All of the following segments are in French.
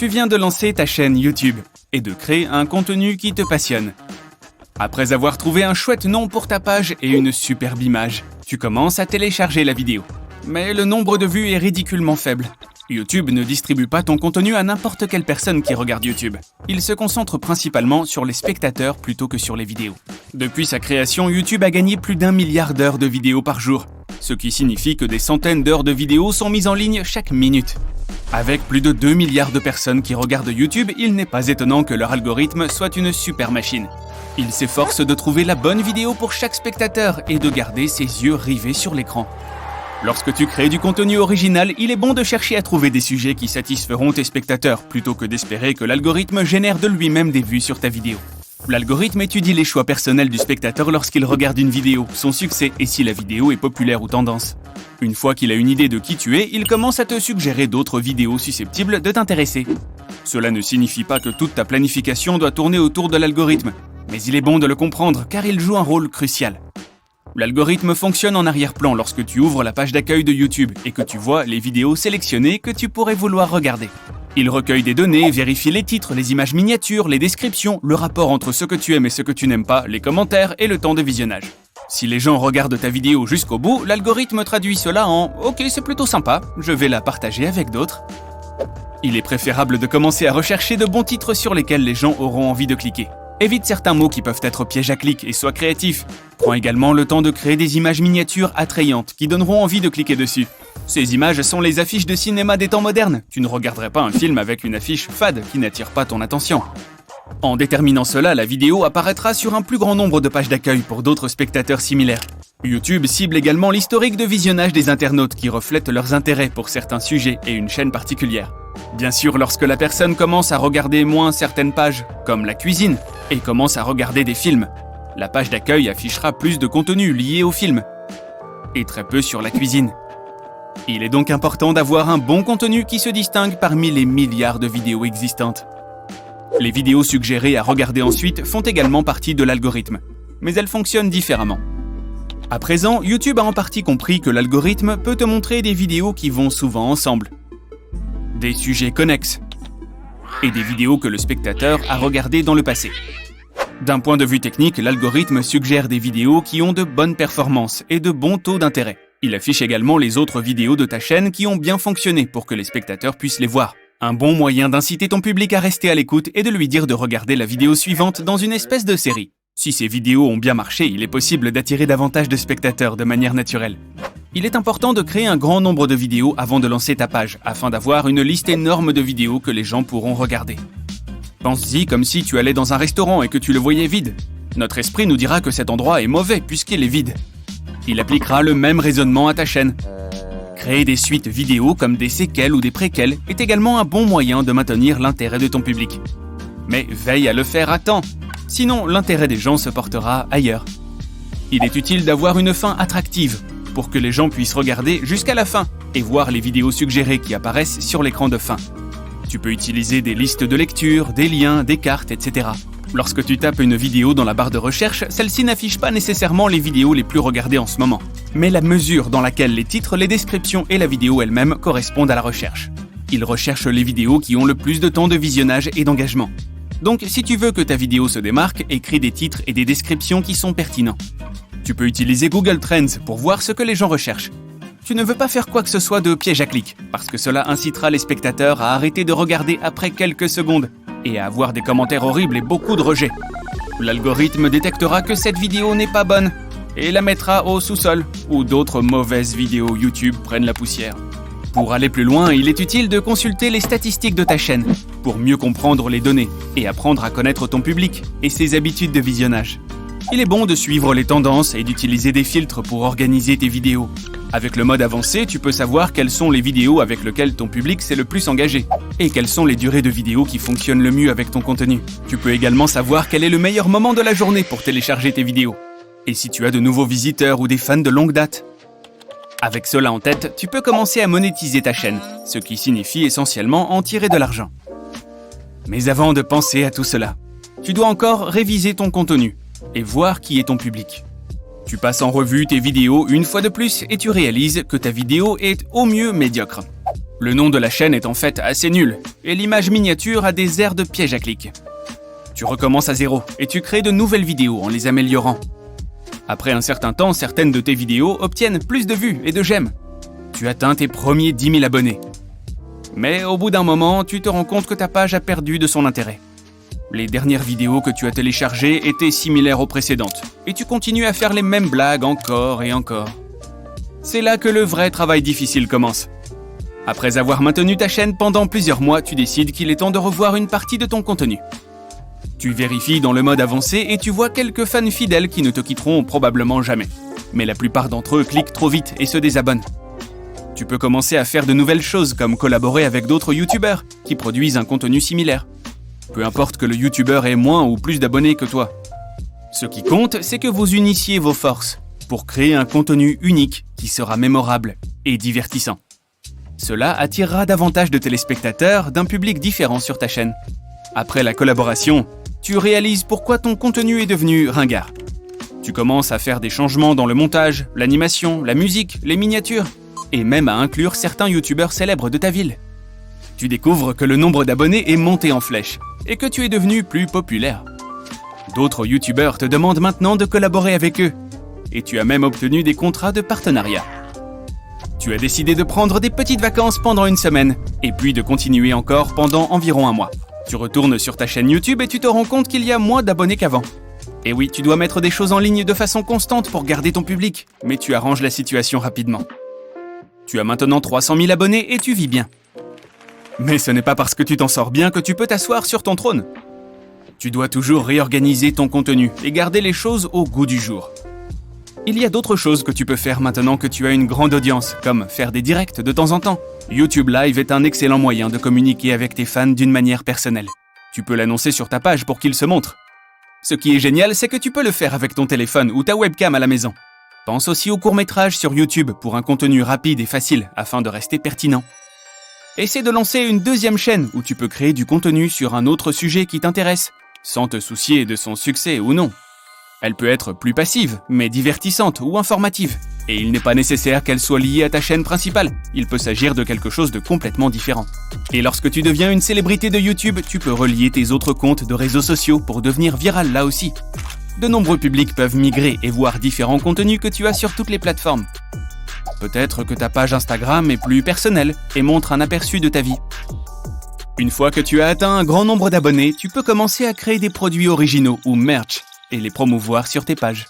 Tu viens de lancer ta chaîne YouTube et de créer un contenu qui te passionne. Après avoir trouvé un chouette nom pour ta page et une superbe image, tu commences à télécharger la vidéo. Mais le nombre de vues est ridiculement faible. YouTube ne distribue pas ton contenu à n'importe quelle personne qui regarde YouTube. Il se concentre principalement sur les spectateurs plutôt que sur les vidéos. Depuis sa création, YouTube a gagné plus d'1 milliard d'heures de vidéos par jour, ce qui signifie que des centaines d'heures de vidéos sont mises en ligne chaque minute. Avec plus de 2 milliards de personnes qui regardent YouTube, il n'est pas étonnant que leur algorithme soit une super machine. Il s'efforce de trouver la bonne vidéo pour chaque spectateur et de garder ses yeux rivés sur l'écran. Lorsque tu crées du contenu original, il est bon de chercher à trouver des sujets qui satisferont tes spectateurs, plutôt que d'espérer que l'algorithme génère de lui-même des vues sur ta vidéo. L'algorithme étudie les choix personnels du spectateur lorsqu'il regarde une vidéo, son succès et si la vidéo est populaire ou tendance. Une fois qu'il a une idée de qui tu es, il commence à te suggérer d'autres vidéos susceptibles de t'intéresser. Cela ne signifie pas que toute ta planification doit tourner autour de l'algorithme, mais il est bon de le comprendre car il joue un rôle crucial. L'algorithme fonctionne en arrière-plan lorsque tu ouvres la page d'accueil de YouTube et que tu vois les vidéos sélectionnées que tu pourrais vouloir regarder. Il recueille des données, vérifie les titres, les images miniatures, les descriptions, le rapport entre ce que tu aimes et ce que tu n'aimes pas, les commentaires et le temps de visionnage. Si les gens regardent ta vidéo jusqu'au bout, l'algorithme traduit cela en « Ok, c'est plutôt sympa, je vais la partager avec d'autres ». Il est préférable de commencer à rechercher de bons titres sur lesquels les gens auront envie de cliquer. Évite certains mots qui peuvent être pièges à clics et sois créatif. Prends également le temps de créer des images miniatures attrayantes qui donneront envie de cliquer dessus. Ces images sont les affiches de cinéma des temps modernes. Tu ne regarderais pas un film avec une affiche fade qui n'attire pas ton attention. En déterminant cela, la vidéo apparaîtra sur un plus grand nombre de pages d'accueil pour d'autres spectateurs similaires. YouTube cible également l'historique de visionnage des internautes qui reflètent leurs intérêts pour certains sujets et une chaîne particulière. Bien sûr, lorsque la personne commence à regarder moins certaines pages, comme la cuisine, et commence à regarder des films, la page d'accueil affichera plus de contenu lié au film, et très peu sur la cuisine. Il est donc important d'avoir un bon contenu qui se distingue parmi les milliards de vidéos existantes. Les vidéos suggérées à regarder ensuite font également partie de l'algorithme, mais elles fonctionnent différemment. À présent, YouTube a en partie compris que l'algorithme peut te montrer des vidéos qui vont souvent ensemble, des sujets connexes, et des vidéos que le spectateur a regardées dans le passé. D'un point de vue technique, l'algorithme suggère des vidéos qui ont de bonnes performances et de bons taux d'intérêt. Il affiche également les autres vidéos de ta chaîne qui ont bien fonctionné pour que les spectateurs puissent les voir. Un bon moyen d'inciter ton public à rester à l'écoute est de lui dire de regarder la vidéo suivante dans une espèce de série. Si ces vidéos ont bien marché, il est possible d'attirer davantage de spectateurs de manière naturelle. Il est important de créer un grand nombre de vidéos avant de lancer ta page, afin d'avoir une liste énorme de vidéos que les gens pourront regarder. Pense-y comme si tu allais dans un restaurant et que tu le voyais vide. Notre esprit nous dira que cet endroit est mauvais puisqu'il est vide. Il appliquera le même raisonnement à ta chaîne. Créer des suites vidéo comme des séquelles ou des préquelles est également un bon moyen de maintenir l'intérêt de ton public. Mais veille à le faire à temps, sinon l'intérêt des gens se portera ailleurs. Il est utile d'avoir une fin attractive pour que les gens puissent regarder jusqu'à la fin et voir les vidéos suggérées qui apparaissent sur l'écran de fin. Tu peux utiliser des listes de lecture, des liens, des cartes, etc. Lorsque tu tapes une vidéo dans la barre de recherche, celle-ci n'affiche pas nécessairement les vidéos les plus regardées en ce moment, mais la mesure dans laquelle les titres, les descriptions et la vidéo elle-même correspondent à la recherche. Il recherche les vidéos qui ont le plus de temps de visionnage et d'engagement. Donc, si tu veux que ta vidéo se démarque, écris des titres et des descriptions qui sont pertinents. Tu peux utiliser Google Trends pour voir ce que les gens recherchent. Tu ne veux pas faire quoi que ce soit de piège à clic, parce que cela incitera les spectateurs à arrêter de regarder après quelques secondes et à avoir des commentaires horribles et beaucoup de rejets. L'algorithme détectera que cette vidéo n'est pas bonne et la mettra au sous-sol, où d'autres mauvaises vidéos YouTube prennent la poussière. Pour aller plus loin, il est utile de consulter les statistiques de ta chaîne pour mieux comprendre les données et apprendre à connaître ton public et ses habitudes de visionnage. Il est bon de suivre les tendances et d'utiliser des filtres pour organiser tes vidéos. Avec le mode avancé, tu peux savoir quelles sont les vidéos avec lesquelles ton public s'est le plus engagé et quelles sont les durées de vidéos qui fonctionnent le mieux avec ton contenu. Tu peux également savoir quel est le meilleur moment de la journée pour télécharger tes vidéos et si tu as de nouveaux visiteurs ou des fans de longue date. Avec cela en tête, tu peux commencer à monétiser ta chaîne, ce qui signifie essentiellement en tirer de l'argent. Mais avant de penser à tout cela, tu dois encore réviser ton contenu et voir qui est ton public. Tu passes en revue tes vidéos une fois de plus et tu réalises que ta vidéo est au mieux médiocre. Le nom de la chaîne est en fait assez nul, et l'image miniature a des airs de piège à clics. Tu recommences à zéro, et tu crées de nouvelles vidéos en les améliorant. Après un certain temps, certaines de tes vidéos obtiennent plus de vues et de j'aime. Tu atteins tes premiers 10 000 abonnés. Mais au bout d'un moment, tu te rends compte que ta page a perdu de son intérêt. Les dernières vidéos que tu as téléchargées étaient similaires aux précédentes, et tu continues à faire les mêmes blagues encore et encore. C'est là que le vrai travail difficile commence. Après avoir maintenu ta chaîne pendant plusieurs mois, tu décides qu'il est temps de revoir une partie de ton contenu. Tu vérifies dans le mode avancé et tu vois quelques fans fidèles qui ne te quitteront probablement jamais. Mais la plupart d'entre eux cliquent trop vite et se désabonnent. Tu peux commencer à faire de nouvelles choses comme collaborer avec d'autres youtubeurs qui produisent un contenu similaire. Peu importe que le youtubeur ait moins ou plus d'abonnés que toi. Ce qui compte, c'est que vous unissiez vos forces pour créer un contenu unique qui sera mémorable et divertissant. Cela attirera davantage de téléspectateurs d'un public différent sur ta chaîne. Après la collaboration, tu réalises pourquoi ton contenu est devenu ringard. Tu commences à faire des changements dans le montage, l'animation, la musique, les miniatures, et même à inclure certains youtubeurs célèbres de ta ville. Tu découvres que le nombre d'abonnés est monté en flèche, et que tu es devenu plus populaire. D'autres youtubeurs te demandent maintenant de collaborer avec eux, et tu as même obtenu des contrats de partenariat. Tu as décidé de prendre des petites vacances pendant une semaine, et puis de continuer encore pendant environ un mois. Tu retournes sur ta chaîne YouTube et tu te rends compte qu'il y a moins d'abonnés qu'avant. Et oui, tu dois mettre des choses en ligne de façon constante pour garder ton public, mais tu arranges la situation rapidement. Tu as maintenant 300 000 abonnés et tu vis bien. Mais ce n'est pas parce que tu t'en sors bien que tu peux t'asseoir sur ton trône. Tu dois toujours réorganiser ton contenu et garder les choses au goût du jour. Il y a d'autres choses que tu peux faire maintenant que tu as une grande audience, comme faire des directs de temps en temps. YouTube Live est un excellent moyen de communiquer avec tes fans d'une manière personnelle. Tu peux l'annoncer sur ta page pour qu'ils se montrent. Ce qui est génial, c'est que tu peux le faire avec ton téléphone ou ta webcam à la maison. Pense aussi aux courts-métrages sur YouTube pour un contenu rapide et facile afin de rester pertinent. Essaie de lancer une deuxième chaîne où tu peux créer du contenu sur un autre sujet qui t'intéresse, sans te soucier de son succès ou non. Elle peut être plus passive, mais divertissante ou informative. Et il n'est pas nécessaire qu'elle soit liée à ta chaîne principale. Il peut s'agir de quelque chose de complètement différent. Et lorsque tu deviens une célébrité de YouTube, tu peux relier tes autres comptes de réseaux sociaux pour devenir viral là aussi. De nombreux publics peuvent migrer et voir différents contenus que tu as sur toutes les plateformes. Peut-être que ta page Instagram est plus personnelle et montre un aperçu de ta vie. Une fois que tu as atteint un grand nombre d'abonnés, tu peux commencer à créer des produits originaux ou merch et les promouvoir sur tes pages.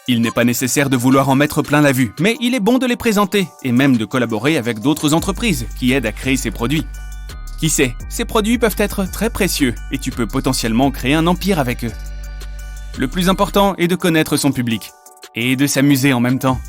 Il n'est pas nécessaire de vouloir en mettre plein la vue, mais il est bon de les présenter et même de collaborer avec d'autres entreprises qui aident à créer ces produits. Qui sait, ces produits peuvent être très précieux et tu peux potentiellement créer un empire avec eux. Le plus important est de connaître son public et de s'amuser en même temps.